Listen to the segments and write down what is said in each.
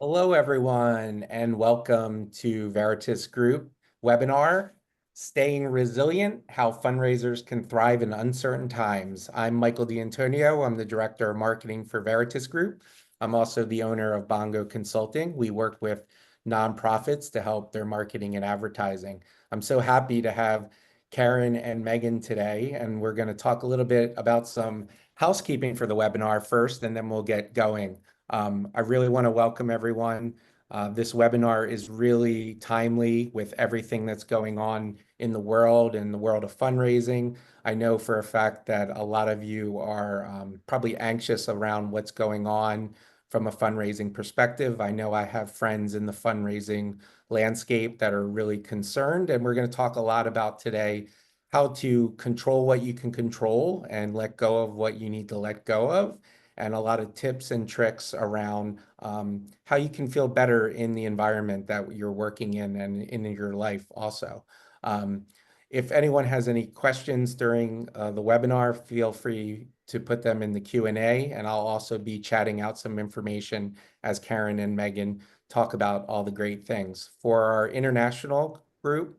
Hello, everyone, and welcome to Veritus Group webinar, Staying Resilient, How Fundraisers Can Thrive in Uncertain Times. I'm Michael D'Antonio. I'm the Director of Marketing for Veritus Group. I'm also the owner of Bongo Consulting. We work with nonprofits to help their marketing and advertising. I'm so happy to have Karen and Megan today, and we're going to talk a little bit about some housekeeping for the webinar first, and then we'll get going. I really want to welcome everyone. This webinar is really timely with everything that's going on in the world and the world of fundraising. I know for a fact that a lot of you are probably anxious around what's going on from a fundraising perspective. I know I have friends in the fundraising landscape that are really concerned, and we're going to talk a lot about today how to control what you can control and let go of what you need to let go of, and a lot of tips and tricks around how you can feel better in the environment that you're working in and in your life also. Um, if anyone has any questions during the webinar, feel free to put them in the Q&A, and I'll also be chatting out some information as Karen and Megan talk about all the great things. For our international group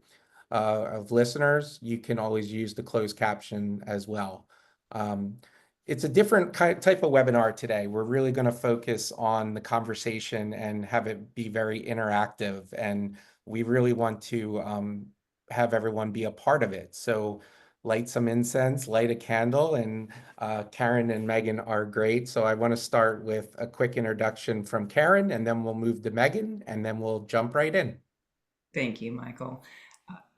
of listeners, you can always use the closed caption as well. It's a different type of webinar today. We're really going to focus on the conversation and have it be very interactive. And we really want to have everyone be a part of it. So light some incense, light a candle, and Karen and Megan are great. So I want to start with a quick introduction from Karen, and then we'll move to Megan, and then we'll jump right in. Thank you, Michael.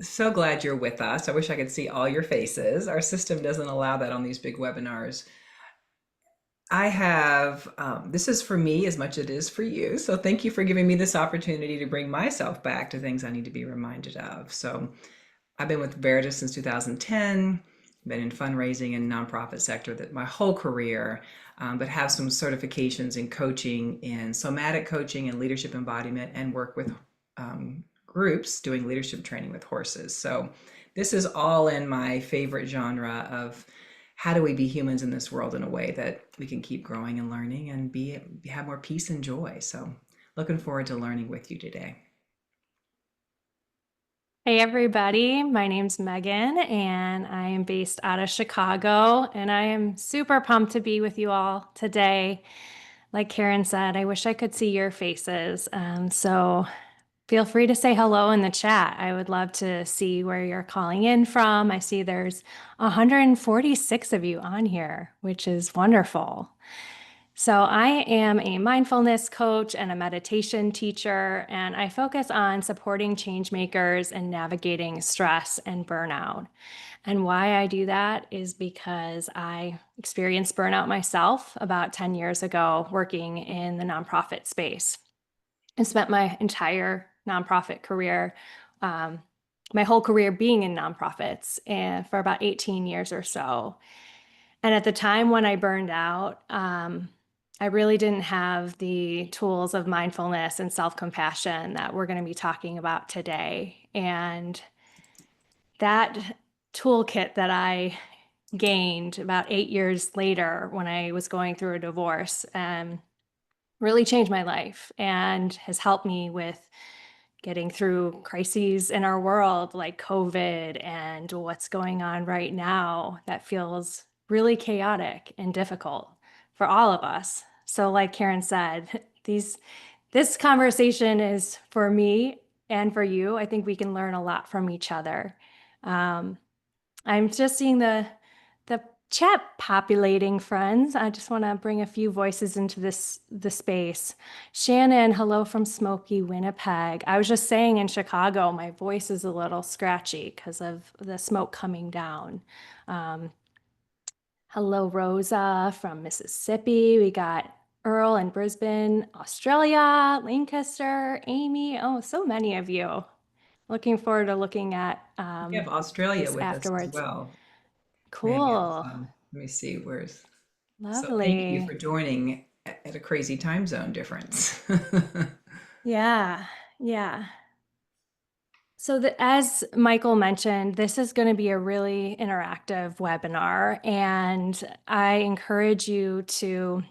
So glad you're with us. I wish I could see all your faces. Our system doesn't allow that on these big webinars. This is for me as much as it is for you. So thank you for giving me this opportunity to bring myself back to things I need to be reminded of. So I've been with Veritus since 2010, been in fundraising and nonprofit sector that my whole career, but have some certifications in coaching, in somatic coaching and leadership embodiment, and work with groups doing leadership training with horses. So this is all in my favorite genre of how do we be humans in this world in a way that we can keep growing and learning and have more peace and joy. So looking forward to learning with you today. Hey everybody, my name's Megan and I am based out of Chicago, and I am super pumped to be with you all today. Like Karen said, I wish I could see your faces. So feel free to say hello in the chat. I would love to see where you're calling in from. I see there's 146 of you on here, which is wonderful. So I am a mindfulness coach and a meditation teacher, and I focus on supporting change makers and navigating stress and burnout. And why I do that is because I experienced burnout myself about 10 years ago working in the nonprofit space. I spent my entire nonprofit career, my whole career being in nonprofits, and for about 18 years or so. And at the time when I burned out, I really didn't have the tools of mindfulness and self-compassion that we're going to be talking about today. And that toolkit that I gained about 8 years later when I was going through a divorce really changed my life and has helped me with getting through crises in our world like COVID and what's going on right now that feels really chaotic and difficult for all of us. So like Karen said, this conversation is for me and for you. I think we can learn a lot from each other. I'm just seeing the chat populating, friends. I just want to bring a few voices into the space. Shannon, hello from Smoky, Winnipeg. I was just saying in Chicago, my voice is a little scratchy because of the smoke coming down. Hello, Rosa from Mississippi. We got Earl in Brisbane, Australia, Lancaster, Amy. Oh, so many of you. Looking forward to looking at We have Australia this with us as afterwards. well. Maybe Cool. let me see where's. So thank you for Lovely. joining at a crazy time zone difference. Yeah, yeah. So as Michael mentioned, this is going to be a really interactive webinar, and I encourage you to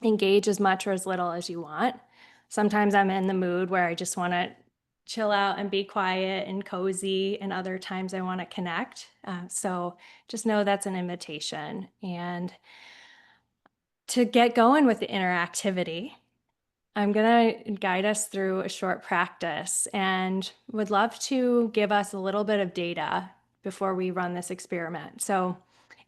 engage as much or as little as you want. Sometimes I'm in the mood where I just want to chill out and be quiet and cozy, and other times I want to connect. So just know that's an invitation. And to get going with the interactivity, I'm going to guide us through a short practice and would love to give us a little bit of data before we run this experiment. So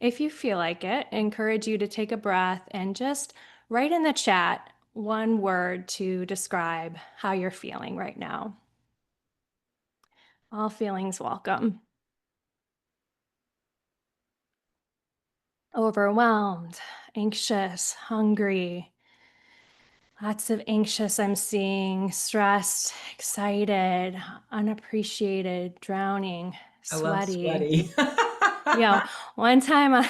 if you feel like it, I encourage you to take a breath and just write in the chat one word to describe how you're feeling right now. All feelings welcome. Overwhelmed, anxious, hungry. Lots of anxious I'm seeing, stressed, excited, unappreciated, drowning, I love sweaty. sweaty. Yeah, one time on,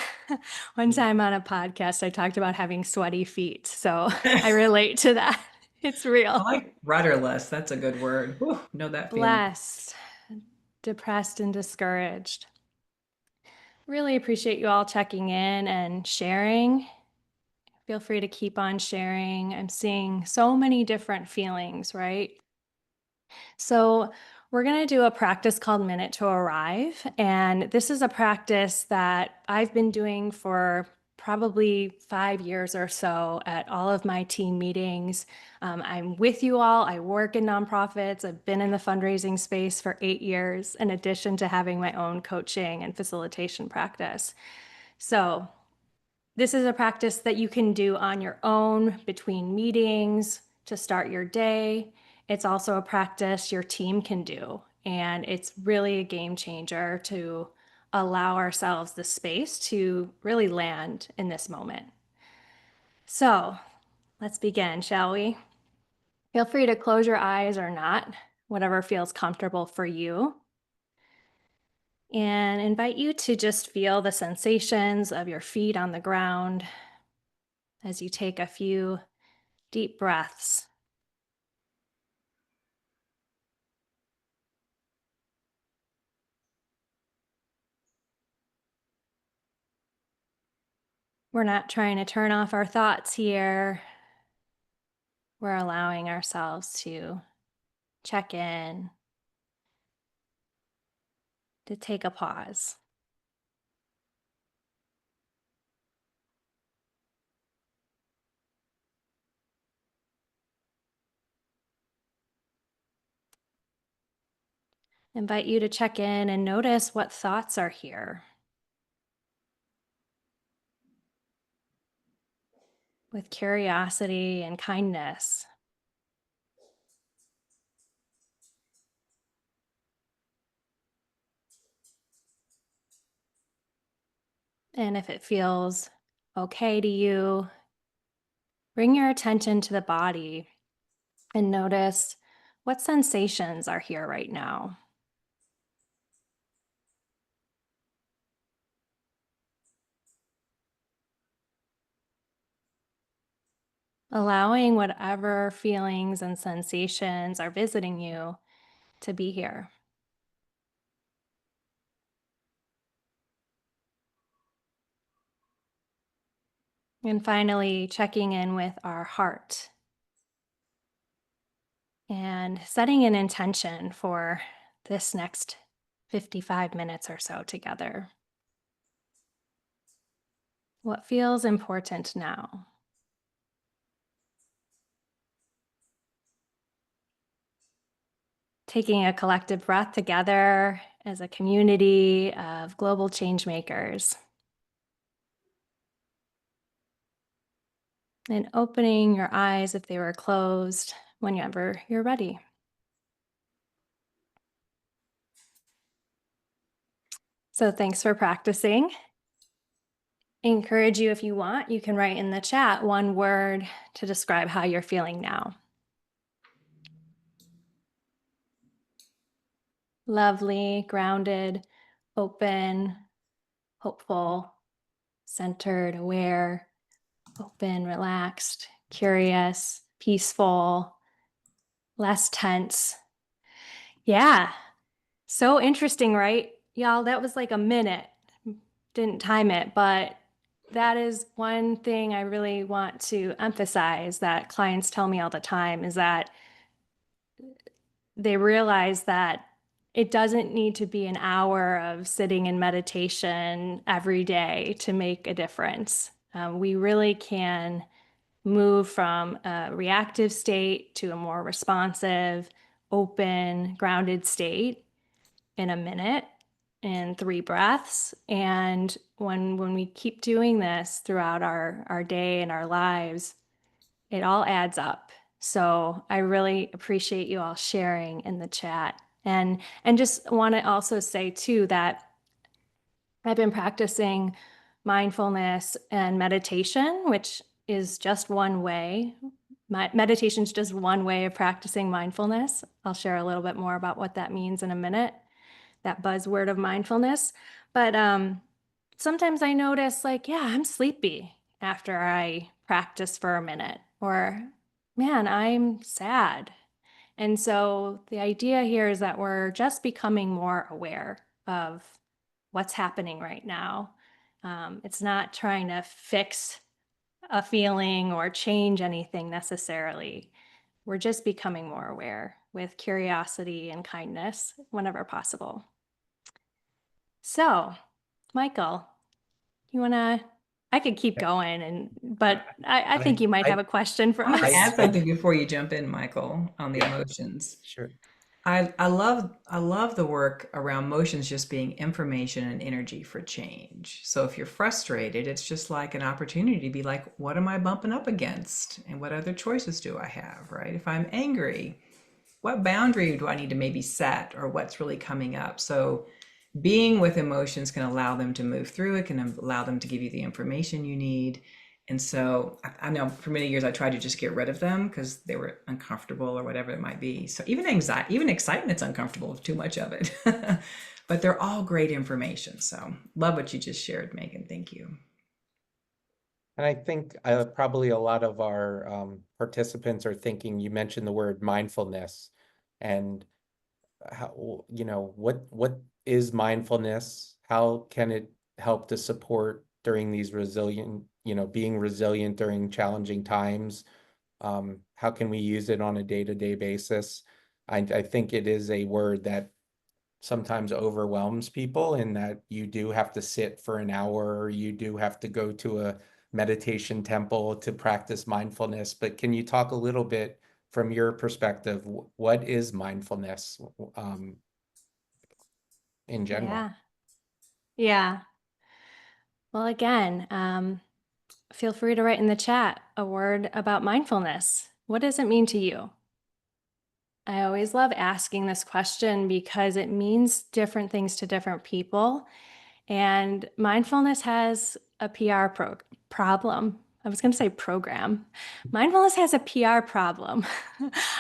one time on a podcast, I talked about having sweaty feet. So I relate to that. It's I real. like rudderless. That's a good word. Whew, know that feeling. Blessed, depressed, and discouraged. Really appreciate you all checking in and sharing. Feel free to keep on sharing. I'm seeing so many different feelings, right? So, we're going to do a practice called Minute to Arrive. And this is a practice that I've been doing for probably 5 years or so at all of my team meetings. I'm with you all. I work in nonprofits. I've been in the fundraising space for 8 years, in addition to having my own coaching and facilitation practice. So, this is a practice that you can do on your own between meetings to start your day. It's also a practice your team can do, and it's really a game changer to allow ourselves the space to really land in this moment. So let's begin, shall we? Feel free to close your eyes or not, whatever feels comfortable for you. And invite you to just feel the sensations of your feet on the ground as you take a few deep breaths. We're not trying to turn off our thoughts here. We're allowing ourselves to check in, to take a pause. Invite you to check in and notice what thoughts are here. With curiosity and kindness. And if it feels okay to you, bring your attention to the body and notice what sensations are here right now. Allowing whatever feelings and sensations are visiting you to be here. And finally, checking in with our heart and setting an intention for this next 55 minutes or so together. What feels important now? Taking a collective breath together as a community of global change makers. And opening your eyes if they were closed whenever you're ready. So thanks for practicing. I encourage you, if you want, you can write in the chat one word to describe how you're feeling now. Lovely, grounded, open, hopeful, centered, aware, open, relaxed, curious, peaceful, less tense. Yeah, so interesting, right? Y'all, that was like a minute. Didn't time it, but that is one thing I really want to emphasize that clients tell me all the time is that they realize that it doesn't need to be an hour of sitting in meditation every day to make a difference. We really can move from a reactive state to a more responsive, open, grounded state in a minute in 3 breaths. And when we keep doing this throughout our day and our lives, it all adds up. So I really appreciate you all sharing in the chat. And just want to also say too that I've been practicing mindfulness and meditation, which is just one way. Meditation is just one way of practicing mindfulness. I'll share a little bit more about what that means in a minute, that buzzword of mindfulness. But sometimes I notice, like, yeah, I'm sleepy after I practice for a minute, or man, I'm sad. And so the idea here is that we're just becoming more aware of what's happening right now. It's not trying to fix a feeling or change anything necessarily. We're just becoming more aware with curiosity and kindness whenever possible. So, Michael, you want to? I could keep going, but I think you might have a question for I'm going to us. add something before you jump in, Michael, on the emotions. Sure. I love the work around motions just being information and energy for change. So if you're frustrated, it's just like an opportunity to be like, what am I bumping up against? And what other choices do I have, right? If I'm angry, what boundary do I need to maybe set, or what's really coming up? So being with emotions can allow them to move through it, can allow them to give you the information you need. And so I know for many years I tried to just get rid of them because they were uncomfortable or whatever it might be. So even anxiety, even excitement's uncomfortable with too much of it. But they're all great information. So love what you just shared, Megan. Thank you. And I think probably a lot of our participants are thinking, you mentioned the word mindfulness, and how, what is mindfulness? How can it help to support during these resilient, being resilient during challenging times? How can we use it on a day-to-day basis? I think it is a word that sometimes overwhelms people, in that you do have to sit for an hour, or you do have to go to a meditation temple to practice mindfulness. But can you talk a little bit from your perspective, what is mindfulness in general? Yeah. Yeah. Well, again, feel free to write in the chat a word about mindfulness. What does it mean to you? I always love asking this question because it means different things to different people. And mindfulness has a problem. I was going to say program. Mindfulness has a PR problem.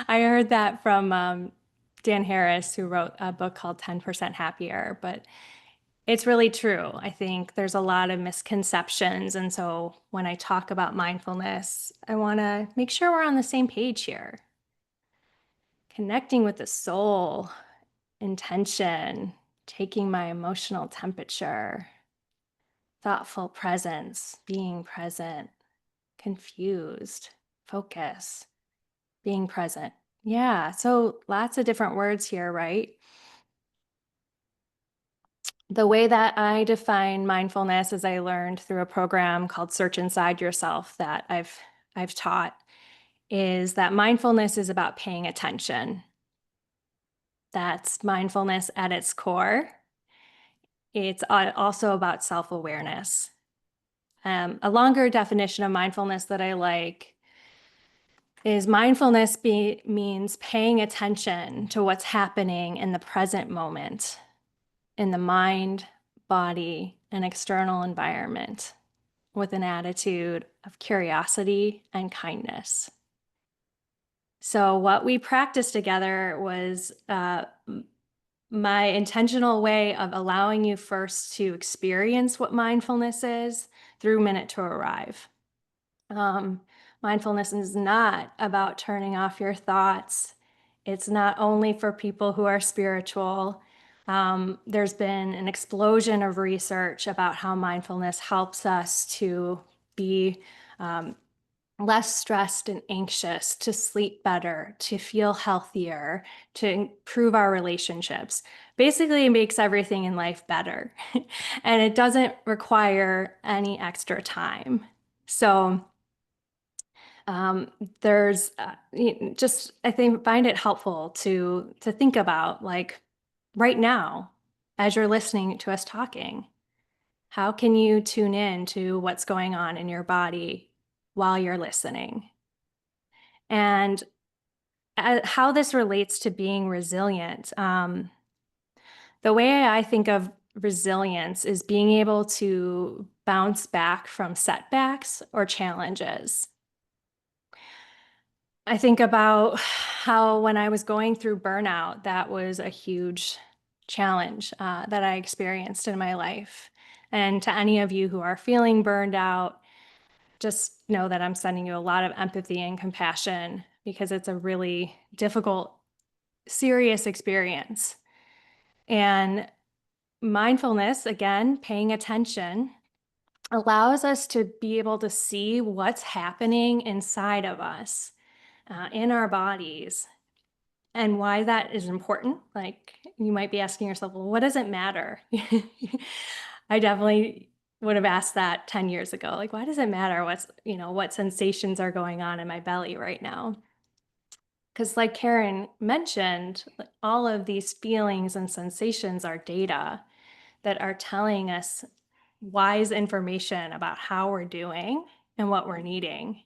I heard that from Dan Harris, who wrote a book called 10% Happier. But it's really true. I think there's a lot of misconceptions. And so when I talk about mindfulness, I want to make sure we're on the same page here. Connecting with the soul, intention, taking my emotional temperature, thoughtful presence, being present, confused, focus, being present. Yeah, so lots of different words here, right? The way that I define mindfulness, as I learned through a program called Search Inside Yourself that I've taught, is that mindfulness is about paying attention. That's mindfulness at its core. It's also about self-awareness. A longer definition of mindfulness that I like is mindfulness means paying attention to what's happening in the present moment, in the mind, body, and external environment, with an attitude of curiosity and kindness. So what we practiced together was my intentional way of allowing you first to experience what mindfulness is through Minute to Arrive. Mindfulness is not about turning off your thoughts. It's not only for people who are spiritual. There's been an explosion of research about how mindfulness helps us to be less stressed and anxious, to sleep better, to feel healthier, to improve our relationships. Basically, it makes everything in life better. And it doesn't require any extra time. So, there's just I think find it helpful to think about like right now as you're listening to us talking, how can you tune in to what's going on in your body while you're listening? And how this relates to being resilient. The way I think of resilience is being able to bounce back from setbacks or challenges. I think about how when I was going through burnout, that was a huge challenge that I experienced in my life. And to any of you who are feeling burned out, just know that I'm sending you a lot of empathy and compassion because it's a really difficult, serious experience. And mindfulness, again, paying attention, allows us to be able to see what's happening inside of us, in our bodies, and why that is important. Like you might be asking yourself, well, what does it matter? I definitely would have asked that 10 years ago. Like, why does it matter what sensations are going on in my belly right now? Because, like Karen mentioned, like, all of these feelings and sensations are data that are telling us wise information about how we're doing and what we're needing.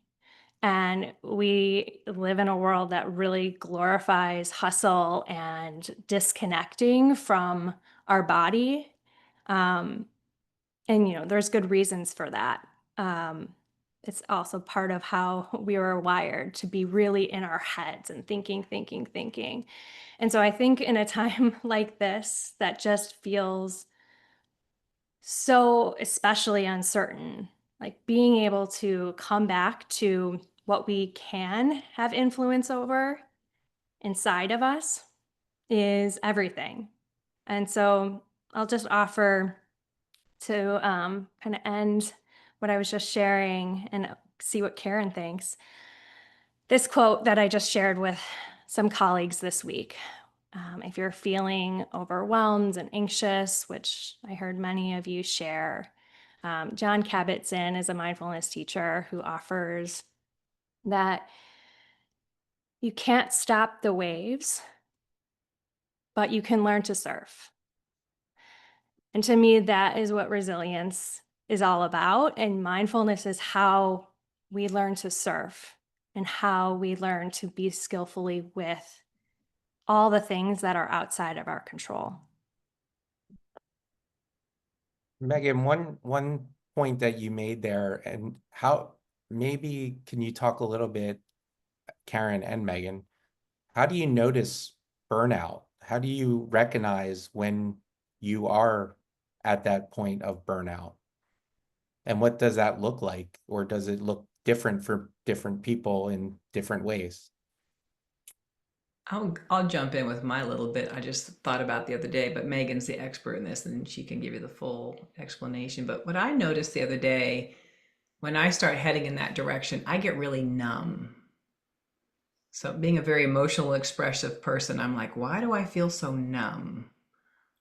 And we live in a world that really glorifies hustle and disconnecting from our body. Um, and there's good reasons for that. Um, it's also part of how we were wired to be really in our heads and thinking, thinking, thinking. And so I think in a time like this that just feels so especially uncertain, like being able to come back to what we can have influence over inside of us is everything. And so I'll just offer to kind of end what I was just sharing and see what Karen thinks. This quote that I just shared with some colleagues this week. If you're feeling overwhelmed and anxious, which I heard many of you share, John Kabat-Zinn is a mindfulness teacher who offers that you can't stop the waves, but you can learn to surf. And to me, that is what resilience is all about. And mindfulness is how we learn to surf and how we learn to be skillfully with all the things that are outside of our control. Megan, one point that you made there, and how maybe can you talk a little bit, Karen and Megan, how do you notice burnout? How do you recognize when you are at that point of burnout? And what does that look like? Or does it look different for different people in different ways? I'll jump in with my little bit. I just thought about the other day, but Megan's the expert in this and she can give you the full explanation. But what I noticed the other day, when I start heading in that direction, I get really numb. So being a very emotional, expressive person, I'm like, why do I feel so numb?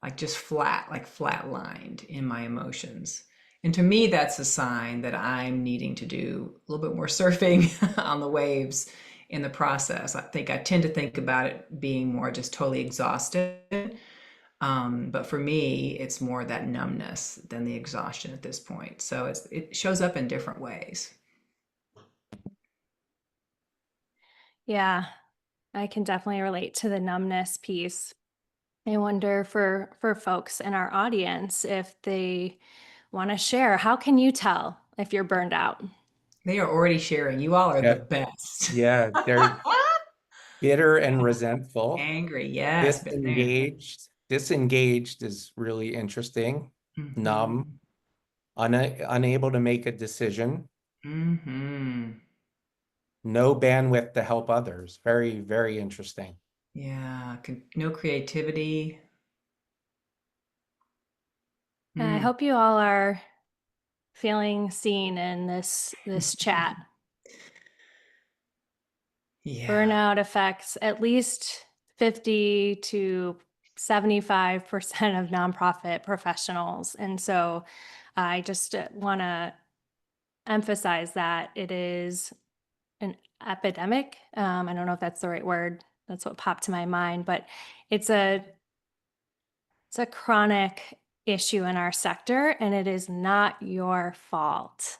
Like just flat, like flatlined in my emotions. And to me, that's a sign that I'm needing to do a little bit more surfing on the waves in the process. I tend to think about it being more just totally exhausted. But for me, it's more that numbness than the exhaustion at this point. So it shows up in different ways. Yeah, I can definitely relate to the numbness piece. I wonder for folks in our audience if they want to share, how can you tell if you're burned out? They are already sharing. You all are the Yeah, best. yeah, they're bitter and resentful. Angry, yes, been there. Disengaged. Disengaged is really interesting. Numb, Hmm. unable to make a decision, Hmm. no bandwidth to help others. Very, very interesting. Yeah, no creativity. I Mm. hope you all are feeling seen in this chat. Yeah. Burnout affects at least 50 to 75% of nonprofit professionals. And so I just want to emphasize that it is an epidemic. I don't know if that's the right word. That's what popped to my mind, but it's a it's a chronic issue in our sector, and it is not your fault.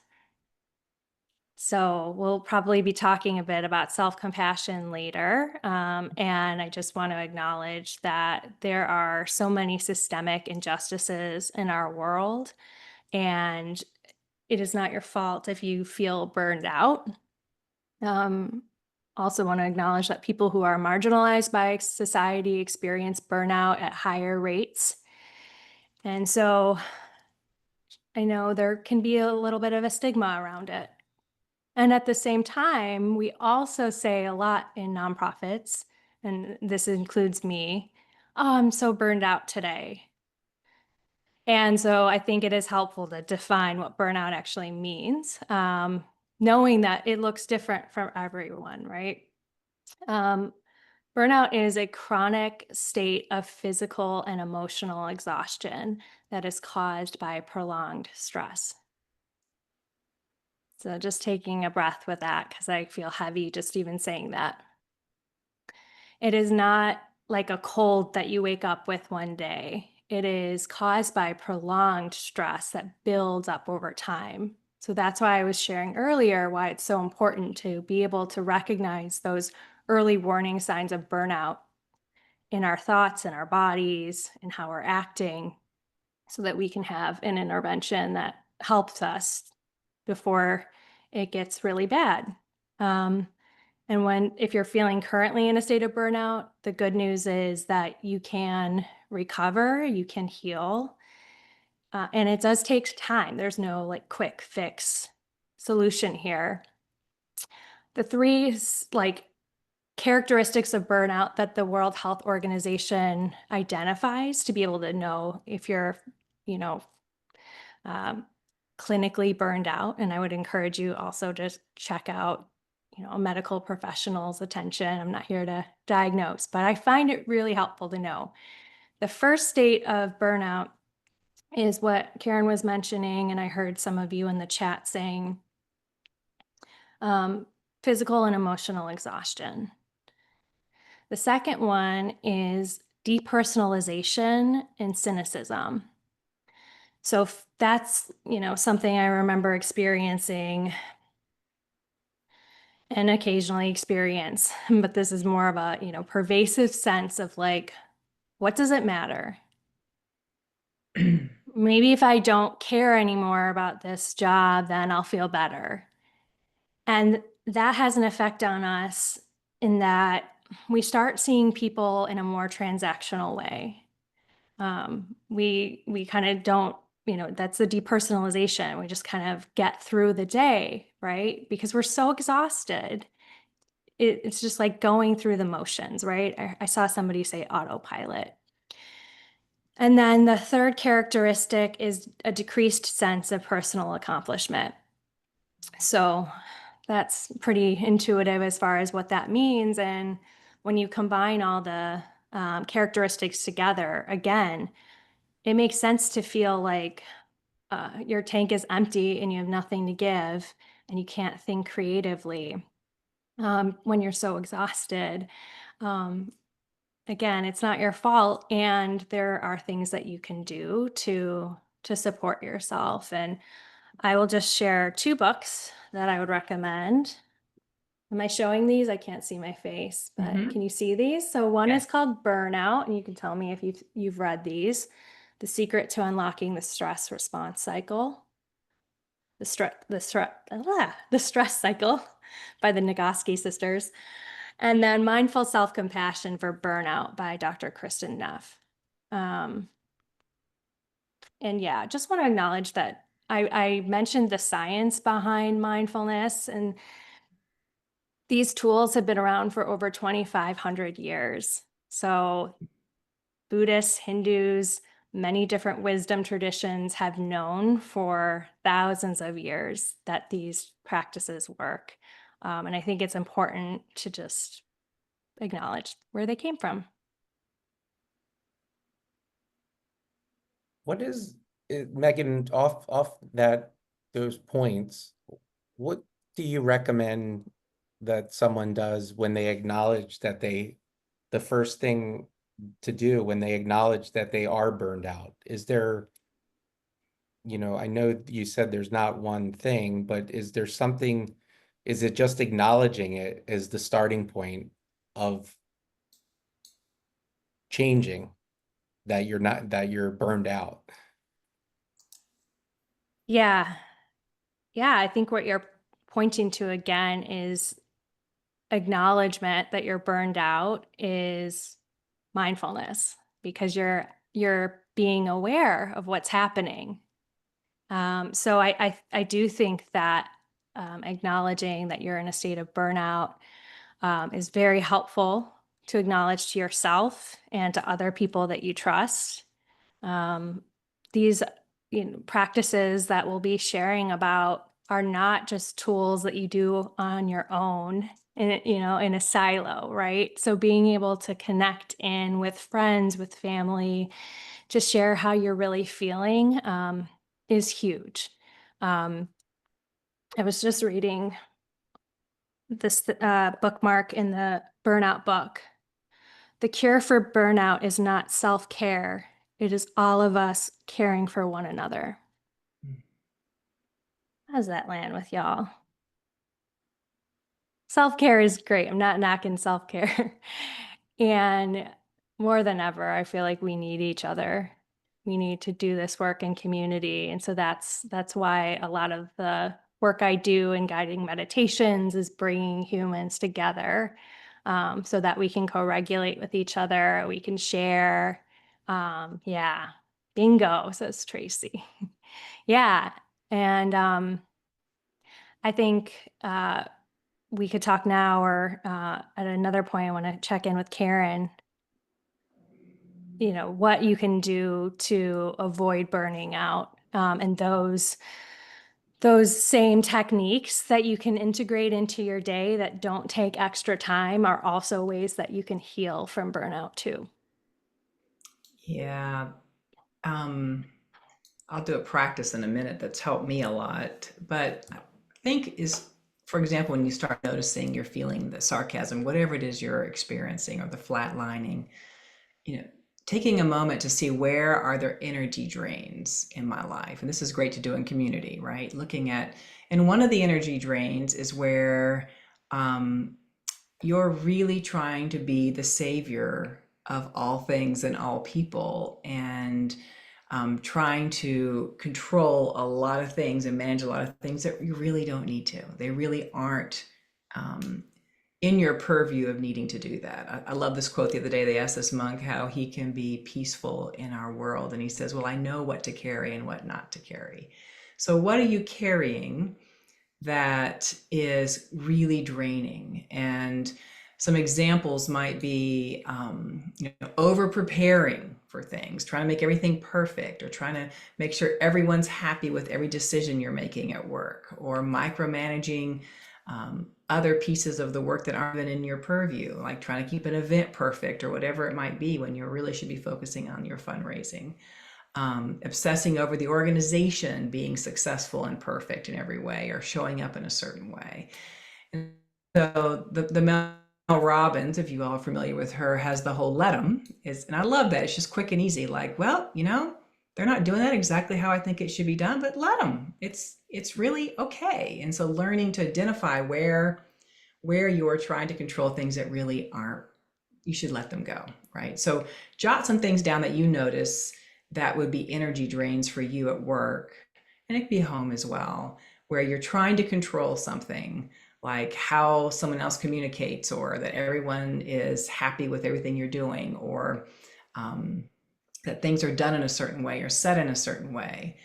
So we'll probably be talking a bit about self-compassion later. And I just want to acknowledge that there are so many systemic injustices in our world, and it is not your fault if you feel burned out. Um, Also want to acknowledge that people who are marginalized by society experience burnout at higher rates. And so I know there can be a little bit of a stigma around it. And at the same time, we also say a lot in nonprofits, and this includes me, oh, I'm so burned out today. And so I think it is helpful to define what burnout actually means, knowing that it looks different for everyone, right? Um, Burnout is a chronic state of physical and emotional exhaustion that is caused by prolonged stress. So just taking a breath with that because I feel heavy just even saying that. It is not like a cold that you wake up with one day. It is caused by prolonged stress that builds up over time. So that's why I was sharing earlier why it's so important to be able to recognize those early warning signs of burnout in our thoughts, in our bodies, and how we're acting, so that we can have an intervention that helps us before it gets really bad. Um, and if you're feeling currently in a state of burnout, the good news is that you can recover, you can heal, and it does take time. There's no like quick fix solution here. The three like characteristics of burnout that the World Health Organization identifies to be able to know if you're, you know, um, clinically burned out. And I would encourage you also to check out, a medical professional's attention. I'm not here to diagnose, but I find it really helpful to know. The first state of burnout is what Karen was mentioning, and I heard some of you in the chat saying um, physical and emotional exhaustion. The second one is depersonalization and cynicism. So that's, something I remember experiencing and occasionally experience, but this is more of a, pervasive sense of like, what does it matter? Maybe if I don't care anymore about this job, then I'll feel better. And that has an effect on us in that we start seeing people in a more transactional way. We kind of don't, that's the depersonalization. We just kind of get through the day, right? Because we're so exhausted. It's just like going through the motions, right? I saw somebody say autopilot. And then the third characteristic is a decreased sense of personal accomplishment. So that's pretty intuitive as far as what that means. And when you combine all the characteristics together, again, it makes sense to feel like your tank is empty and you have nothing to give and you can't think creatively when you're so exhausted. Um, Again, it's not your fault, and there are things that you can do to support yourself. And I will just share two books that I would recommend. Am I showing these? I can't see my face, but can you see these? So one is Yes. called Burnout, and you can tell me if you've read these. The Secret to Unlocking the Stress Response Cycle. The Stress Cycle by the Nagoski sisters. And then Mindful Self-Compassion for Burnout by Dr. Kristen Neff. Um, and yeah, just want to acknowledge that I mentioned the science behind mindfulness, and these tools have been around for over 2,500 years. So Buddhists, Hindus, many different wisdom traditions have known for thousands of years that these practices work. And I think it's important to just acknowledge where they came from. What is Megan, off that those points, what do you recommend that someone does when they acknowledge that the first thing to do when they acknowledge that they are burned out? Is there, I know you said there's not one thing, but is there something, is it just acknowledging it as the starting point of changing that you're burned out? Yeah. Yeah. I think what you're pointing to again is acknowledgement that you're burned out is mindfulness, because you're being aware of what's happening. So I do think that acknowledging that you're in a state of burnout is very helpful to acknowledge to yourself and to other people that you trust. Um, these practices that we'll be sharing about are not just tools that you do on your own in a silo, right? So being able to connect in with friends, with family, to share how you're really feeling is huge. Um, I was just reading this bookmark in the burnout book. The cure for burnout is not self-care. It is all of us caring for one another. How does that land with y'all? Self-care is great. I'm not knocking self-care. And more than ever, I feel like we need each other. We need to do this work in community. And so that's why a lot of the work I do in guiding meditations is bringing humans together, so that we can co-regulate with each other. We can share. Yeah, bingo, says Tracy. Yeah. And I think we could talk now, or at another point, I want to check in with Karen, what you can do to avoid burning out. And those same techniques that you can integrate into your day that don't take extra time are also ways that you can heal from burnout too. Yeah. I'll do a practice in a minute that's helped me a lot. But I think for example, when you start noticing you're feeling the sarcasm, whatever it is you're experiencing, or the flatlining, taking a moment to see where are there energy drains in my life. And this is great to do in community, right? And one of the energy drains is where you're really trying to be the savior of all things and all people, and trying to control a lot of things and manage a lot of things that you really don't need to. They really aren't in your purview of needing to do that. I love this quote the other day. They asked this monk how he can be peaceful in our world. And he says, well, I know what to carry and what not to carry. So what are you carrying that is really draining? And some examples might be over preparing for things, trying to make everything perfect, or trying to make sure everyone's happy with every decision you're making at work, or micromanaging other pieces of the work that aren't even in your purview, like trying to keep an event perfect or whatever it might be, when you really should be focusing on your fundraising. Obsessing over the organization being successful and perfect in every way, or showing up in a certain way. And so the Mel Robbins, if you all are familiar with her, has the whole let 'em and I love that. It's just quick and easy. Like, well, they're not doing that exactly how I think it should be done, but let them. It's really okay. And so learning to identify where you're trying to control things that really aren't, you should let them go, right? So jot some things down that you notice that would be energy drains for you at work, and it could be home as well, where you're trying to control something, like how someone else communicates, or that everyone is happy with everything you're doing, or that things are done in a certain way or said in a certain way.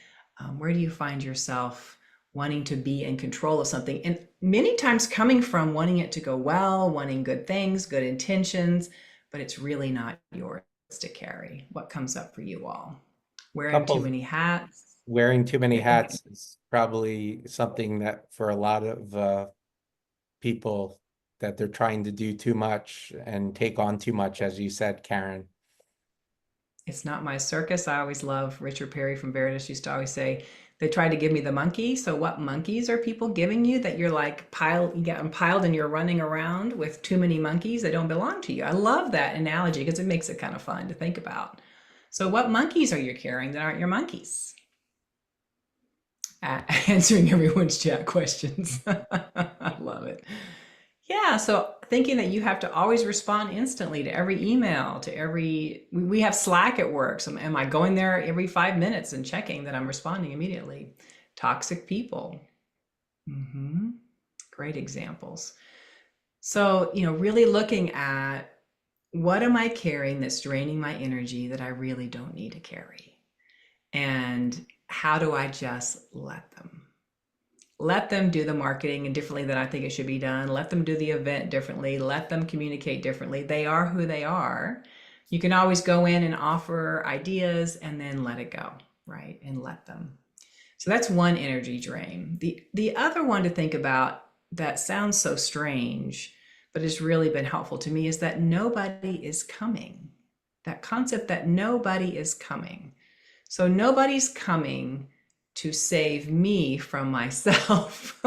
Where do you find yourself wanting to be in control of something? And many times coming from wanting it to go well, wanting good things, good intentions, but it's really not yours to carry. What comes up for you all? wearing too Couple many hats. wearing too many Yeah, go ahead. hats is probably something that for a lot of people that they're trying to do too much and take on too much, as you said, Karen. It's not my circus. I always love Richard Perry from Veritus used to always say, they tried to give me the monkey. So what monkeys are people giving you that you're like you get them piled and you're running around with too many monkeys that don't belong to you? I love that analogy because it makes it kind of fun to think about. So what monkeys are you carrying that aren't your monkeys? Answering everyone's chat questions. I love it. Yeah, so thinking that you have to always respond instantly to every email, to every, we have Slack at work. So am I going there every 5 minutes and checking that I'm responding immediately? Toxic people. Great examples. So, really looking at what am I carrying that's draining my energy that I really don't need to carry? And how do I just let them? Let them do the marketing and differently than I think it should be done. Let them do the event differently. Let them communicate differently. They are who they are. You can always go in and offer ideas and then let it go, right? And let them. So that's one energy drain. The other one to think about that sounds so strange, but it's really been helpful to me is that nobody is coming. That concept that nobody is coming. So nobody's coming to save me from myself.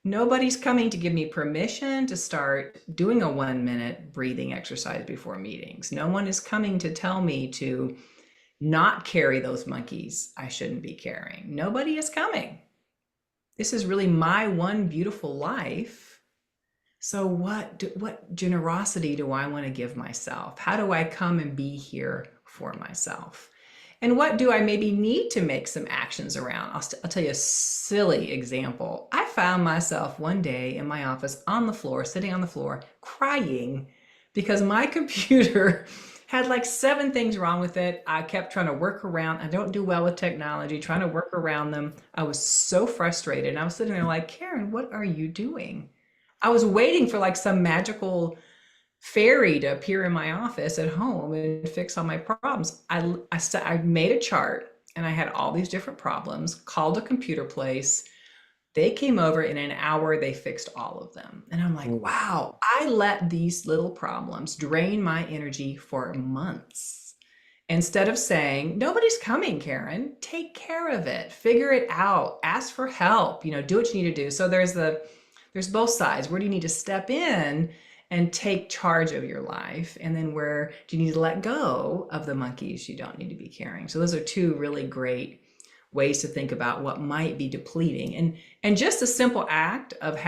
Nobody's coming to give me permission to start doing a 1 minute breathing exercise before meetings. No one is coming to tell me to not carry those monkeys I shouldn't be carrying. Nobody is coming. This is really my one beautiful life. So what generosity do I want to give myself? How do I come and be here for myself? And what do I maybe need to make some actions around? I'll tell you a silly example. I found myself one day in my office on the floor, sitting on the floor, crying because my computer had like 7 things wrong with it. I kept trying to work around. I don't do well with technology, trying to work around them. I was so frustrated. And I was sitting there like, Karen, what are you doing? I was waiting for like some magical fairy to appear in my office at home and fix all my problems. I made a chart and I had all these different problems, called a computer place. They came over in an hour, they fixed all of them. And I'm like, wow, I let these little problems drain my energy for months. Instead of saying, nobody's coming, Karen, take care of it, figure it out, ask for help, do what you need to do. So there's both sides. Where do you need to step in and take charge of your life? And then where do you need to let go of the monkeys you don't need to be carrying? So those are 2 really great ways to think about what might be depleting. And just the simple act of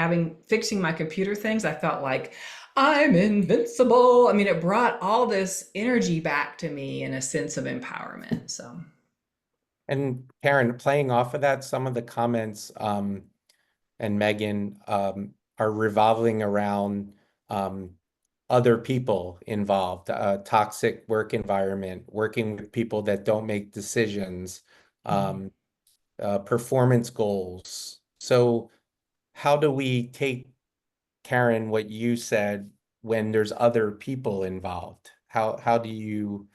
fixing my computer things, I felt like I'm invincible. I mean, it brought all this energy back to me in a sense of empowerment. So. And Karen, playing off of that, some of the comments and Megan are revolving around other people involved, toxic work environment, working with people that don't make decisions, performance goals. So how do we take, Karen, what you said when there's other people involved? How do you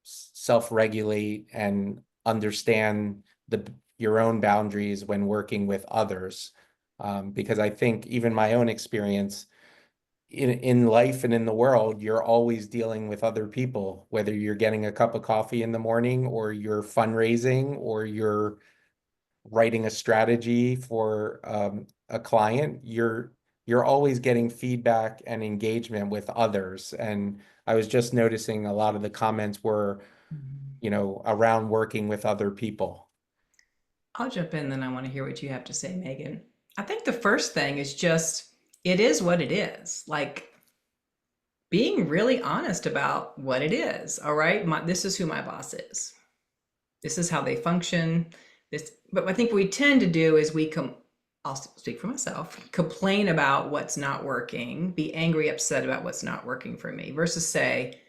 self-regulate and understand your own boundaries when working with others? Because I think even my own experience in life and in the world, you're always dealing with other people, whether you're getting a cup of coffee in the morning or you're fundraising or you're writing a strategy for a client, you're always getting feedback and engagement with others. And I was just noticing a lot of the comments were, around working with other people. I'll jump in, then I want to hear what you have to say, Megan. I think the first thing is just, it is what it is. Like being really honest about what it is. All right. This is who my boss is. This is how they function. But I think what we tend to do is I'll speak for myself, complain about what's not working, be angry, upset about what's not working for me versus say,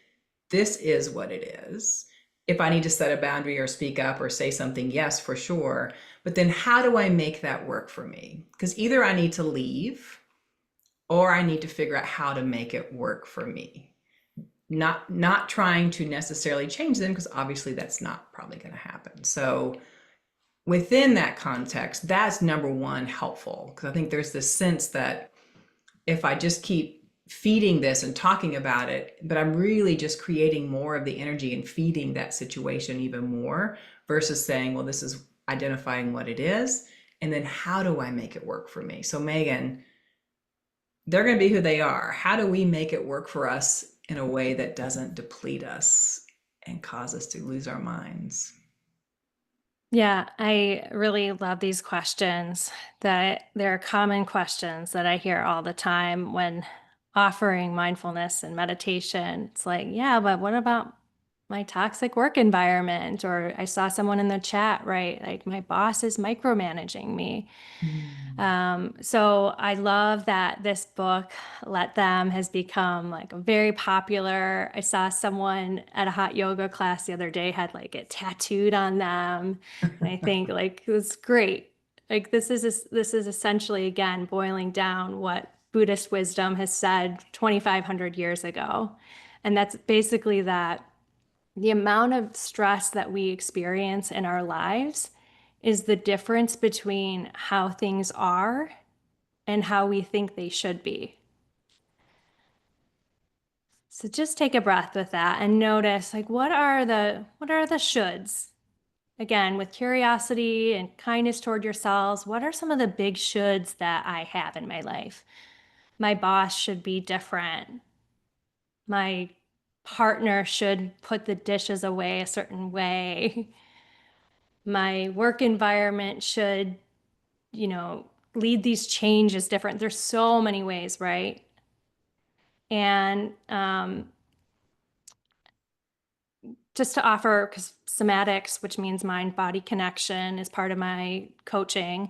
this is what it is. If I need to set a boundary or speak up or say something, yes, for sure. But then how do I make that work for me? Because either I need to leave or I need to figure out how to make it work for me. not trying to necessarily change them, because obviously that's not probably going to happen. So within that context, that's number one helpful, because I think there's this sense that if I just keep feeding this and talking about it, but I'm really just creating more of the energy and feeding that situation even more, versus saying, well, this is identifying what it is, and then how do I make it work for me? So Megan, they're going to be who they are. How do we make it work for us in a way that doesn't deplete us and cause us to lose our minds? Yeah, I really love these questions. That they're common questions that I hear all the time when offering mindfulness and meditation. It's like, yeah, but what about my toxic work environment? Or I saw someone in the chat, right? Like my boss is micromanaging me. Mm. So I love that this book, Let Them, has become like very popular. I saw someone at a hot yoga class the other day had like it tattooed on them. And I think like it was great. Like this is essentially again boiling down what Buddhist wisdom has said 2,500 years ago. And that's basically that the amount of stress that we experience in our lives is the difference between how things are and how we think they should be. So just take a breath with that and notice like what are the shoulds? Again, with curiosity and kindness toward yourselves, what are some of the big shoulds that I have in my life? My boss should be different. My partner should put the dishes away a certain way. My work environment should, lead these changes different. There's so many ways, right? And just to offer, because somatics, which means mind body connection, is part of my coaching.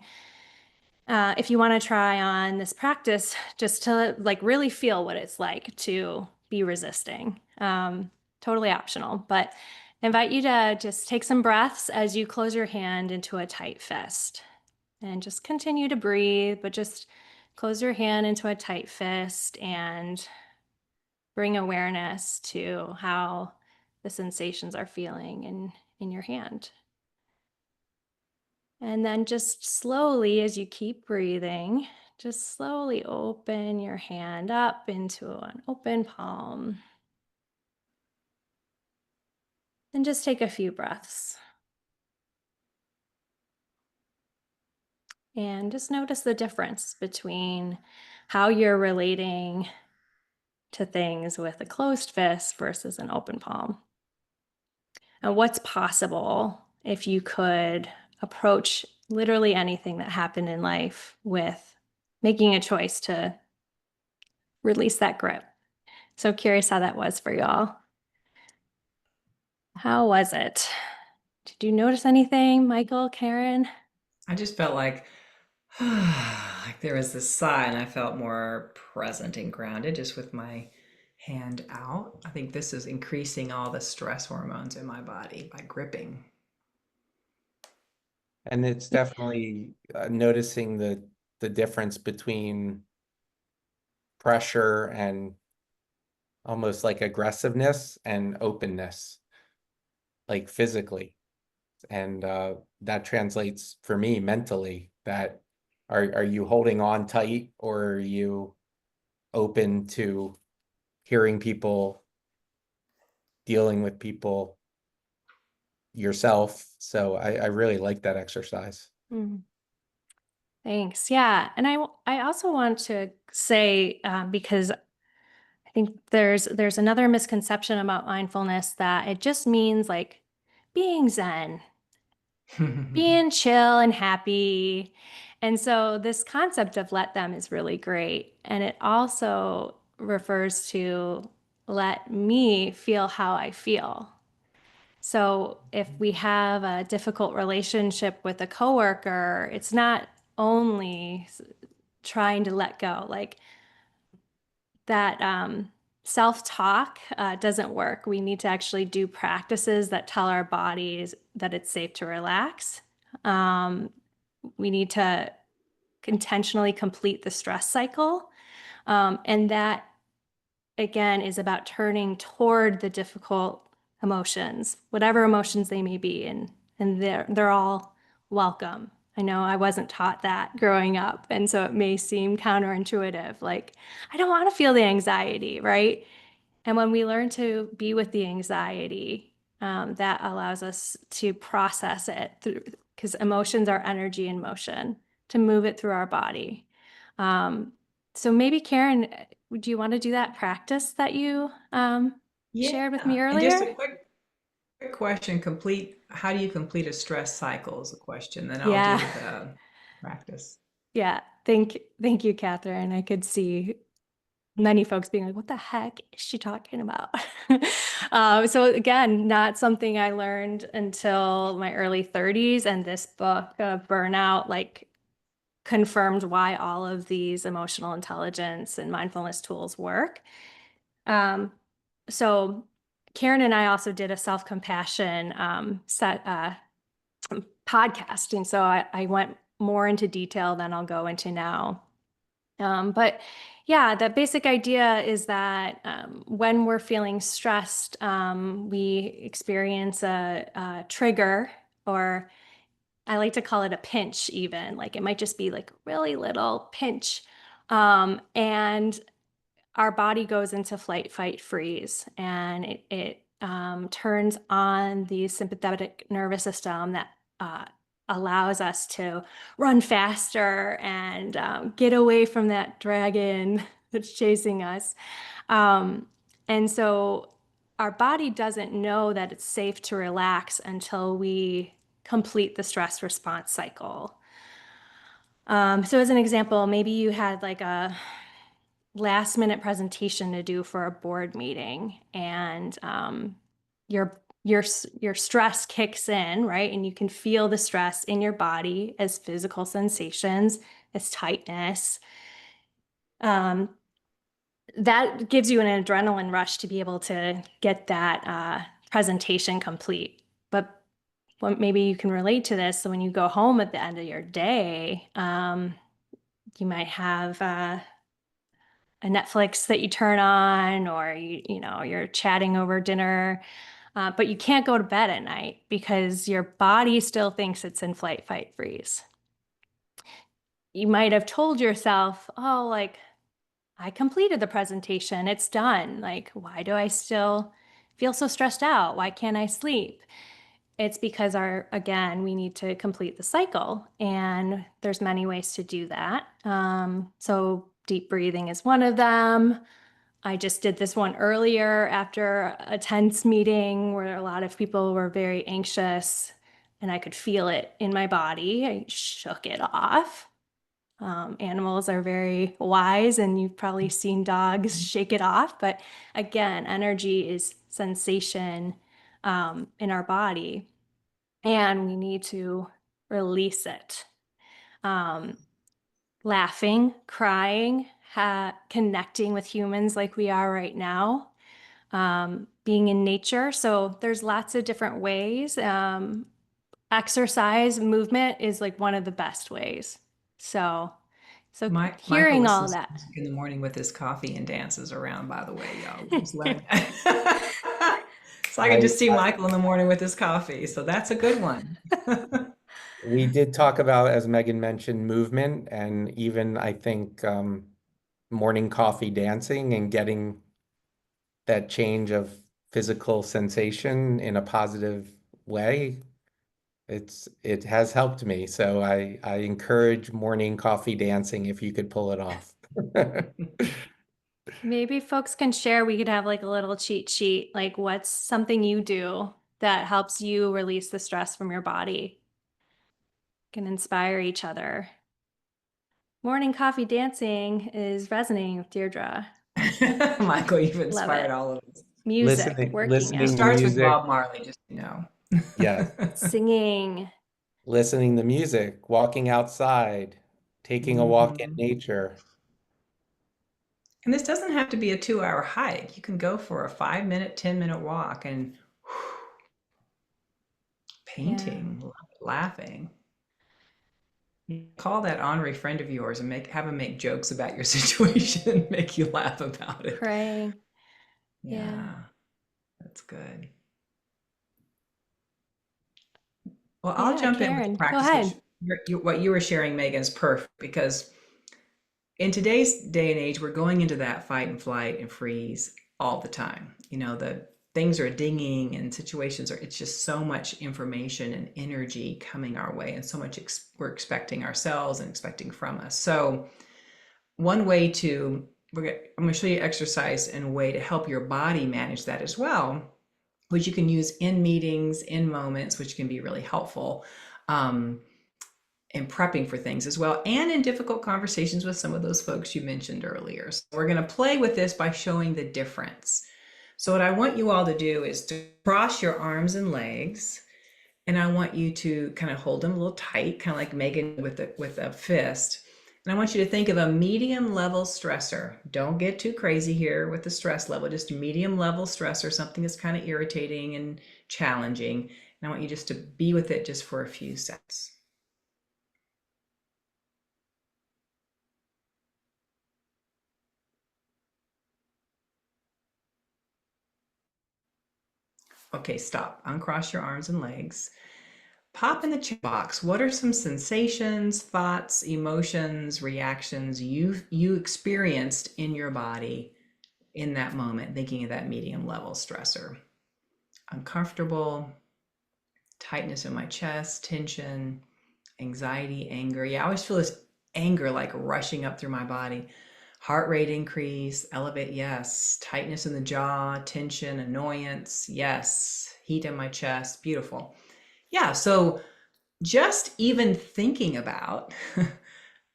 If you want to try on this practice, just to like really feel what it's like to be resisting, totally optional, but I invite you to just take some breaths as you close your hand into a tight fist and just continue to breathe, but just close your hand into a tight fist and bring awareness to how the sensations are feeling in your hand. And then just slowly, as you keep breathing, just slowly open your hand up into an open palm. And just take a few breaths. And just notice the difference between how you're relating to things with a closed fist versus an open palm. And what's possible if you could approach literally anything that happened in life with making a choice to release that grip. So curious how that was for y'all. How was it? Did you notice anything, Michael, Karen? I just felt like there was this sigh, and I felt more present and grounded just with my hand out. I think this is increasing all the stress hormones in my body by gripping. And it's definitely noticing the difference between pressure and almost like aggressiveness and openness, like physically. And that translates for me mentally, that are you holding on tight, or are you open to hearing people, dealing with people yourself? So I really like that exercise. Mm, thanks. Yeah, and I also want to say because I think there's another misconception about mindfulness that it just means like being zen, being chill and happy. And so this concept of let them is really great. And it also refers to let me feel how I feel. So if we have a difficult relationship with a coworker, it's not only trying to let go, like that self-talk doesn't work. We need to actually do practices that tell our bodies that it's safe to relax. Um, we need to intentionally complete the stress cycle. And that again, is about turning toward the difficult emotions, whatever emotions they may be, and they're all welcome. I know I wasn't taught that growing up, and so it may seem counterintuitive, like I don't want to feel the anxiety, right? And when we learn to be with the anxiety, that allows us to process it through, because emotions are energy in motion, to move it through our body. Um, so maybe Karen, do you want to do that practice that you Yeah. shared with me And just earlier? a quick question, how do you complete a stress cycle is a question. Then I'll Yeah, do the practice. yeah. Thank you, Catherine. I could see many folks being like, what the heck is she talking about? So again, not something I learned until my early 30s, and this book, Burnout, like confirmed why all of these emotional intelligence and mindfulness tools work. Um, so Karen and I also did a self-compassion podcast, and so I went more into detail than I'll go into now. But yeah, the basic idea is that when we're feeling stressed, we experience a trigger, or I like to call it a pinch, even. Like it might just be like really little pinch. And our body goes into flight, fight, freeze, and it turns on the sympathetic nervous system that allows us to run faster and get away from that dragon that's chasing us. Um, and so our body doesn't know that it's safe to relax until we complete the stress response cycle. So as an example, maybe you had like a last minute presentation to do for a board meeting, and your stress kicks in, right? And you can feel the stress in your body as physical sensations, as tightness. Um, that gives you an adrenaline rush to be able to get that presentation complete. But what maybe you can relate to this. So when you go home at the end of your day, you might have a Netflix that you turn on, or you're chatting over dinner, but you can't go to bed at night because your body still thinks it's in flight, fight, freeze. You might have told yourself, oh, like I completed the presentation, it's done. Like, why do I still feel so stressed out? Why can't I sleep? It's because again, we need to complete the cycle, and there's many ways to do that. So deep breathing is one of them. I just did this one earlier after a tense meeting where a lot of people were very anxious, and I could feel it in my body. I shook it off. Animals are very wise, and you've probably seen dogs shake it off. But again, energy is sensation in our body, and we need to release it. Um, Laughing, crying, connecting with humans like we are right now, being in nature. So there's lots of different ways. Exercise, movement is like one of the best ways. So Michael hearing all listens to that. music in the morning with his coffee and dances around, by the way, y'all. We just learned that. So I can I, just see Michael in the morning with his coffee. So that's a good one. we did talk about, as Megan mentioned, movement, and even I think morning coffee dancing and getting that change of physical sensation in a positive way. It has helped me. So I encourage morning coffee dancing if you could pull it off. Maybe folks can share, we could have like a little cheat sheet, like what's something you do that helps you release the stress from your body, can inspire each other. Morning coffee dancing is resonating with Deirdre. Michael, you've Love inspired it. all of us. Music, working He Listening to out, starts with music. Bob Marley, just so you know. Yes. singing. Listening to music, walking outside, taking a walk in Mhm. nature. And this doesn't have to be a 2-hour hike. You can go for a 5-minute, 10-minute walk and Yeah. painting, laughing. Call that honorary friend of yours and have him make jokes about your situation, make you laugh about it. Praying. Yeah. Yeah, that's good. Well, I'll Yeah, jump in with the Karen, go practice, which ahead. what you were sharing, Megan, is perfect because in today's day and age, we're going into that fight and flight and freeze all the time. The things are dinging and situations it's just so much information and energy coming our way and so much we're expecting ourselves and expecting from us. So one way I'm going to show you exercise and a way to help your body manage that as well, which you can use in meetings, in moments, which can be really helpful. In prepping for things as well, and in difficult conversations with some of those folks you mentioned earlier. So we're going to play with this by showing the difference. So what I want you all to do is to cross your arms and legs, and I want you to kind of hold them a little tight, kind of like Megan with a fist. And I want you to think of a medium level stressor. Don't get too crazy here with the stress level, just a medium level stressor, something that's kind of irritating and challenging. And I want you just to be with it just for a few seconds. Okay, stop. Uncross your arms and legs. Pop in the chat box. What are some sensations, thoughts, emotions, reactions you experienced in your body in that moment, thinking of that medium level stressor? Uncomfortable, tightness in my chest, tension, anxiety, anger. Yeah, I always feel this anger like rushing up through my body. Heart rate increase, elevate, yes. Tightness in the jaw, tension, annoyance, yes. Heat in my chest, beautiful. Yeah, so just even thinking about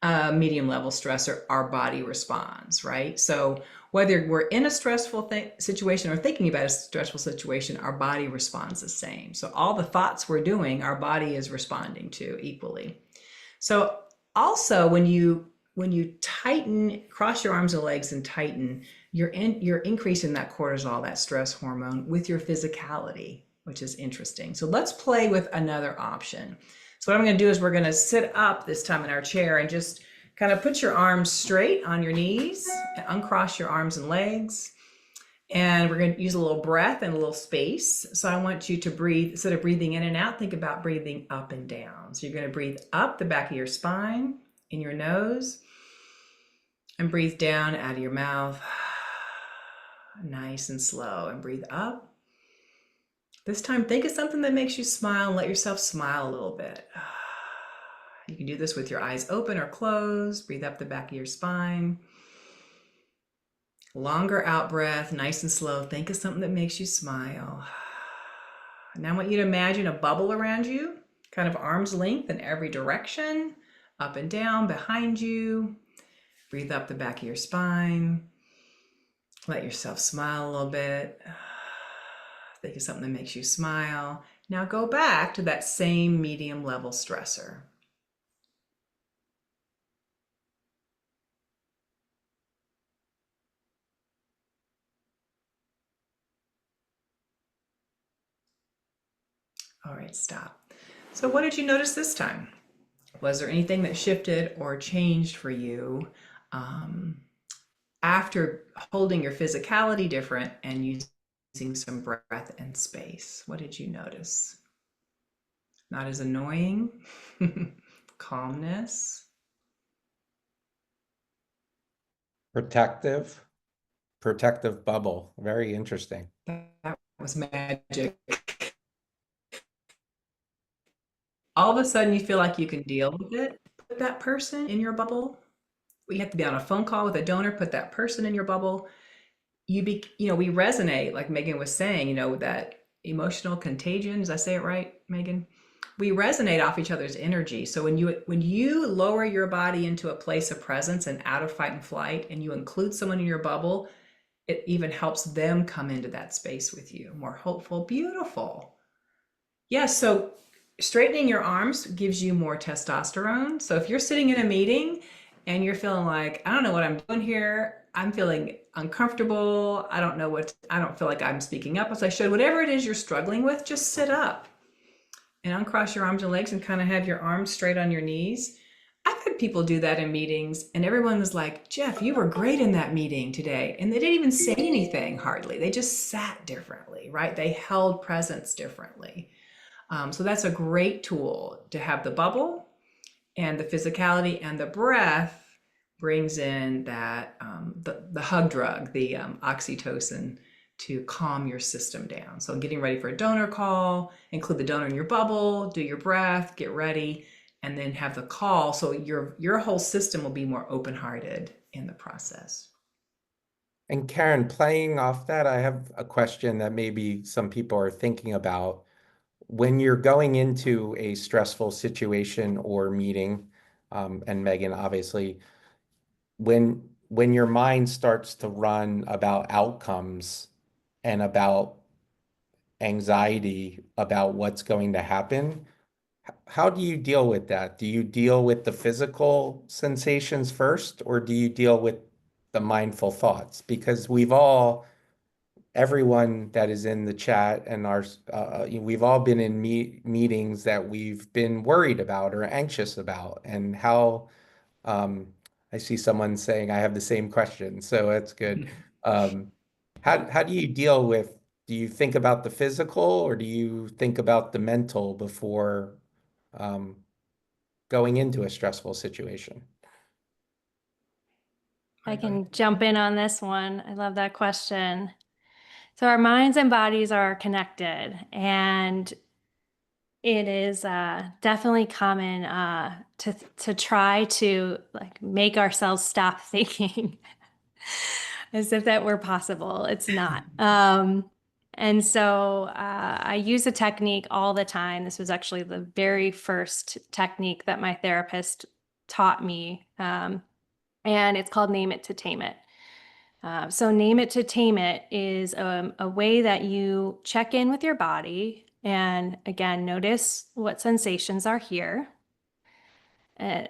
a medium level stressor, our body responds, right? So whether we're in a stressful situation or thinking about a stressful situation, our body responds the same. So all the thoughts we're doing, our body is responding to equally. So also when you tighten, cross your arms and legs and tighten, you're increasing that cortisol, that stress hormone, with your physicality, which is interesting. So let's play with another option. So what I'm going to do is we're going to sit up this time in our chair and just kind of put your arms straight on your knees and uncross your arms and legs. And we're going to use a little breath and a little space. So I want you to breathe, instead of breathing in and out, think about breathing up and down. So you're going to breathe up the back of your spine, in your nose, and breathe down out of your mouth, nice and slow, and breathe up. This time, think of something that makes you smile and let yourself smile a little bit. You can do this with your eyes open or closed. Breathe up the back of your spine. Longer out breath, nice and slow. Think of something that makes you smile. Now I want you to imagine a bubble around you, kind of arm's length in every direction, up and down behind you. Breathe up the back of your spine. Let yourself smile a little bit. Think of something that makes you smile. Now go back to that same medium level stressor. All right, stop. So what did you notice this time? Was there anything that shifted or changed for you after holding your physicality different and using some breath and space? What did you notice? Not as annoying? Calmness? Protective bubble. Very interesting. That was magic. All of a sudden you feel like you can deal with it. Put that person in your bubble. We have to be on a phone call with a donor, put that person in your bubble. We resonate, like Megan was saying, that emotional contagion. Did I say it right, Megan? We resonate off each other's energy. So when you lower your body into a place of presence and out of fight and flight, and you include someone in your bubble, it even helps them come into that space with you. More hopeful, beautiful. Yeah, so straightening your arms gives you more testosterone. So if you're sitting in a meeting and you're feeling like, I don't know what I'm doing here, I'm feeling uncomfortable, I don't feel like I'm speaking up as I should, whatever it is you're struggling with, just sit up and uncross your arms and legs and kind of have your arms straight on your knees. I've had people do that in meetings, and everyone was like, Jeff, you were great in that meeting today. And they didn't even say anything hardly. They just sat differently, right? They held presence differently. So that's a great tool to have the bubble and the physicality, and the breath brings in that the hug drug, the oxytocin, to calm your system down. So getting ready for a donor call, include the donor in your bubble, do your breath, get ready, and then have the call. So your whole system will be more open-hearted in the process. And Karen, playing off that, I have a question that maybe some people are thinking about. When you're going into a stressful situation or meeting, and Megan, obviously, when your mind starts to run about outcomes and about anxiety about what's going to happen, how do you deal with that? Do you deal with the physical sensations first, or do you deal with the mindful thoughts? Because everyone that is in the chat and we've all been in meetings that we've been worried about or anxious about, and how um, I see someone saying I have the same question, so that's good. Um, how do you deal with, do you think about the physical or do you think about the mental before um, going into a stressful situation? I can jump in on this one. I love that question. So our minds and bodies are connected, and it is definitely common to try to like make ourselves stop thinking as if that were possible. It's not. And so I use a technique all the time. This was actually the very first technique that my therapist taught me, and it's called Name It to Tame It. So, name it to tame it is a way that you check in with your body and again, notice what sensations are here. And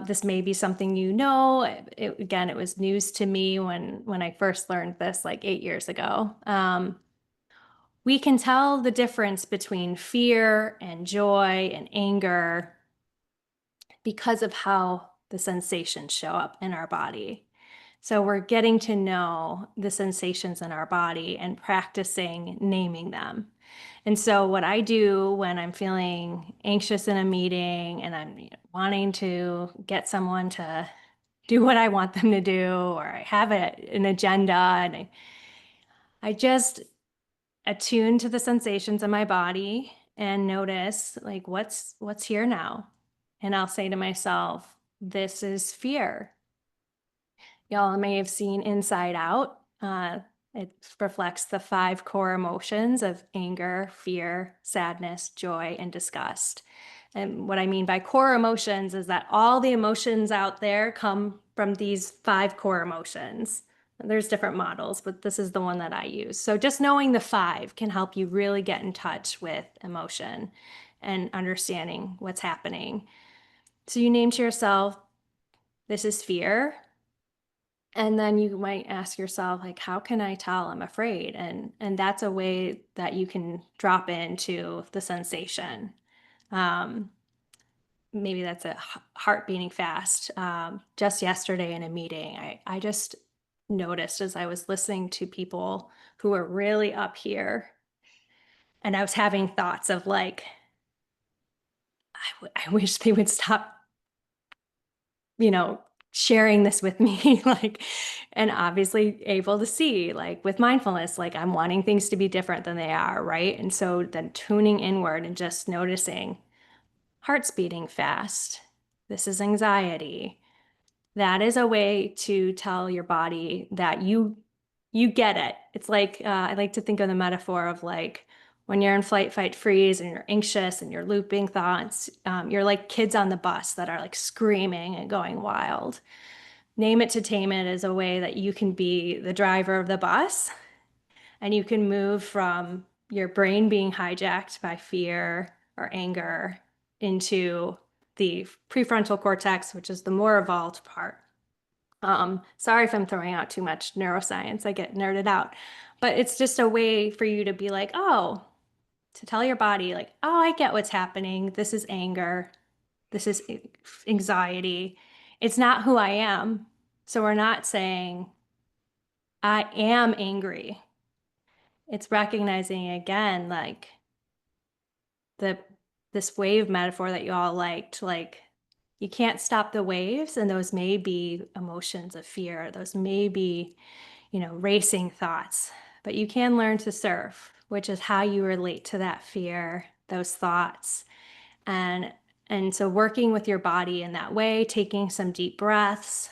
this may be something you know. Again, it was news to me when I first learned this like 8 years ago. We can tell the difference between fear and joy and anger because of how the sensations show up in our body. So we're getting to know the sensations in our body and practicing naming them. And so what I do when I'm feeling anxious in a meeting and I'm wanting to get someone to do what I want them to do, or I have an agenda and I just attune to the sensations in my body and notice like what's here now. And I'll say to myself, this is fear. Y'all may have seen Inside Out. It reflects the 5 core emotions of anger, fear, sadness, joy, and disgust. And what I mean by core emotions is that all the emotions out there come from these 5 core emotions. There's different models, but this is the one that I use. So just knowing the 5 can help you really get in touch with emotion and understanding what's happening. So you name to yourself, this is fear. And then you might ask yourself, like, how can I tell I'm afraid? And that's a way that you can drop into the sensation. Um, Maybe that's a heart beating fast. Just yesterday in a meeting, I just noticed as I was listening to people who were really up here, and I was having thoughts of like, I wish they would stop, you know, sharing this with me, like, and obviously able to see, like, with mindfulness, like, I'm wanting things to be different than they are, right? And so then tuning inward and just noticing heart's beating fast. This is anxiety. That is a way to tell your body that you get it. It's like I like to think of the metaphor of like when you're in flight, fight, freeze, and you're anxious and you're looping thoughts. You're like kids on the bus that are like screaming and going wild. Name it to tame it is a way that you can be the driver of the bus and you can move from your brain being hijacked by fear or anger into the prefrontal cortex, which is the more evolved part. Sorry if I'm throwing out too much neuroscience, I get nerded out, but it's just a way for you to be like, oh, to tell your body, like, oh, I get what's happening. This is anger. This is anxiety. It's not who I am. So we're not saying, I am angry. It's recognizing again, like the this wave metaphor that you all liked, like you can't stop the waves, and those may be emotions of fear. Those may be, racing thoughts, but you can learn to surf, which is how you relate to that fear, those thoughts. And and so working with your body in that way, taking some deep breaths,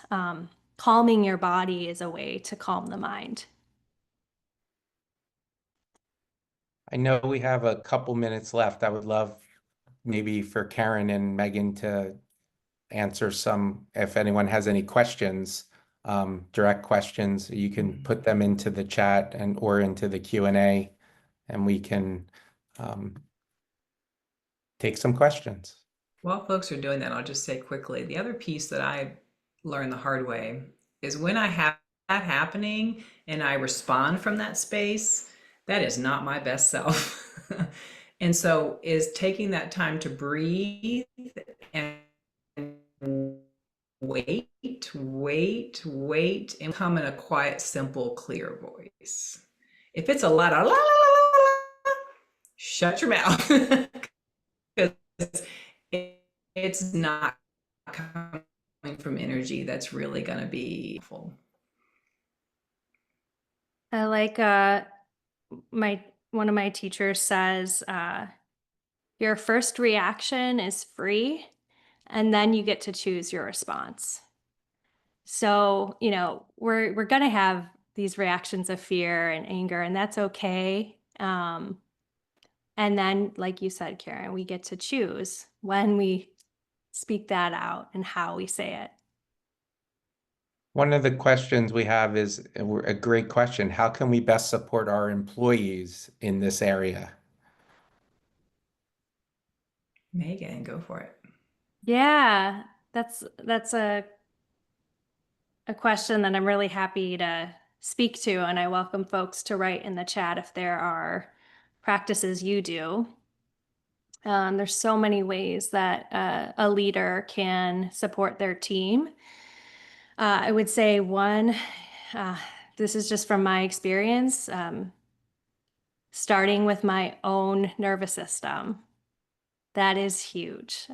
calming your body is a way to calm the mind. I know we have a couple minutes left. I would love maybe for Karen and Megan to answer some, if anyone has any questions, direct questions, you can put them into the chat and or into the Q&A, and we can take some questions. While folks are doing that, I'll just say quickly, the other piece that I learned the hard way is when I have that happening and I respond from that space, that is not my best self. And so is taking that time to breathe and wait, and come in a quiet, simple, clear voice. If it's a lot of la la la la la, shut your mouth. Because it's not coming from energy that's really going to be full. I like my one of my teachers says, your first reaction is free, and then you get to choose your response. So, we're gonna have these reactions of fear and anger, and that's okay. And then, like you said, Karen, we get to choose when we speak that out and how we say it. One of the questions we have is a great question. How can we best support our employees in this area? Megan, go for it. Yeah, that's a question that I'm really happy to speak to, and I welcome folks to write in the chat if there are practices you do. There's so many ways that a leader can support their team. I would say one, this is just from my experience, starting with my own nervous system. That is huge.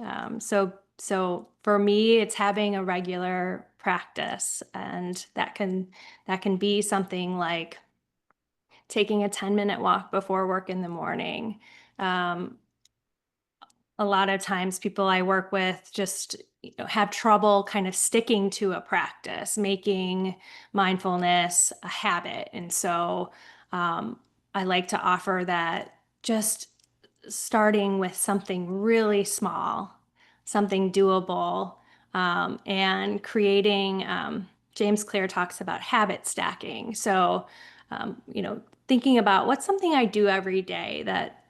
So for me, it's having a regular practice, and that can be something like taking a 10-minute walk before work in the morning. Um, a lot of times people I work with just have trouble kind of sticking to a practice, making mindfulness a habit. And so I like to offer that just starting with something really small, something doable, and creating. James Clear talks about habit stacking. So, thinking about what's something I do every day that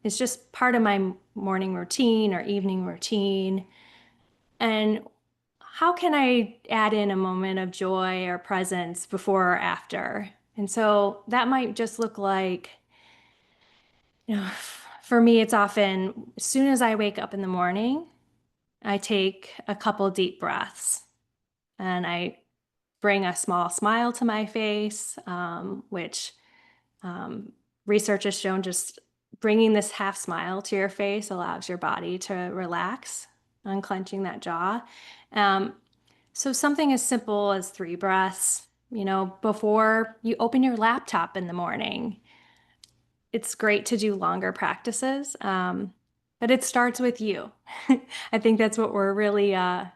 is just part of my morning routine or evening routine, and how can I add in a moment of joy or presence before or after? And so that might just look like, for me, it's often as soon as I wake up in the morning, I take a couple deep breaths and I bring a small smile to my face, which um, research has shown just bringing this half smile to your face allows your body to relax, unclenching that jaw. Um, so something as simple as 3 breaths, before you open your laptop in the morning. It's great to do longer practices, but it starts with you. I think that's what we're really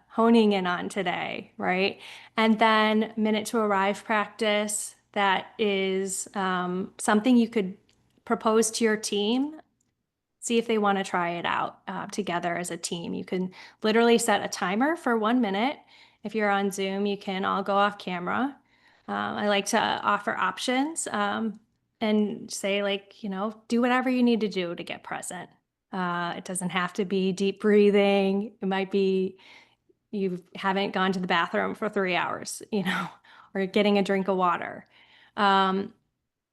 honing in on today, right? And then minute to arrive practice, that is something you could propose to your team. See if they want to try it out together as a team. You can literally set a timer for 1 minute. If you're on Zoom, you can all go off camera. I like to offer options and say, like, do whatever you need to do to get present. It doesn't have to be deep breathing. It might be you haven't gone to the bathroom for 3 hours, or getting a drink of water. And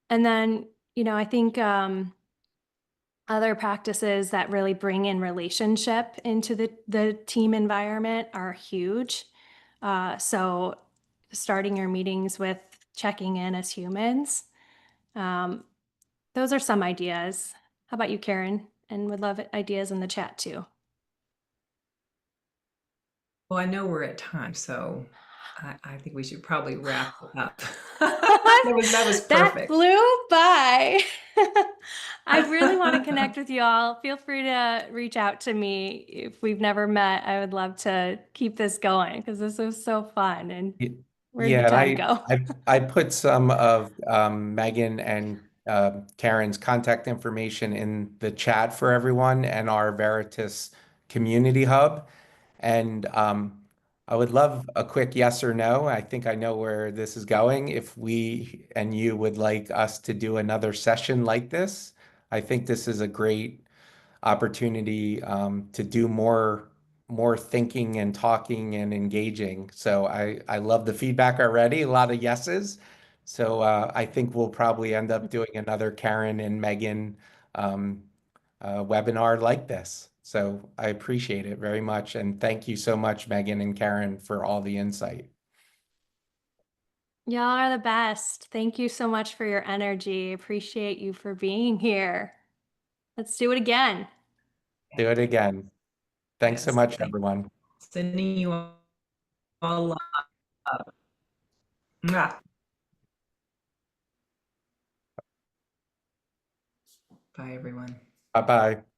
then, I think Other practices that really bring in relationship into the team environment are huge. So starting your meetings with checking in as humans. Um, those are some ideas. How about you, Karen? And would love ideas in the chat too. Well, I know we're at time, so I think we should probably wrap it up. That was That perfect. flew by. I really want to connect with you all. Feel free to reach out to me if we've never met. I would love to keep this going because this was so fun. And Y- where'd the Yeah, and time go? I put some of Megan and Karen's contact information in the chat for everyone and our Veritas community hub. And I would love a quick yes or no. I think I know where this is going. If we and you would like us to do another session like this, I think this is a great opportunity to do more thinking and talking and engaging. So I love the feedback already. A lot of yeses. So I think we'll probably end up doing another Karen and Megan um, webinar like this. So I appreciate it very much. And thank you so much, Megan and Karen, for all the insight. Y'all are the best. Thank you so much for your energy. Appreciate you for being here. Let's do it again. Do it again. Thanks so Yes, much, everyone. sending you all love. Mwah. Bye, everyone. Bye-bye.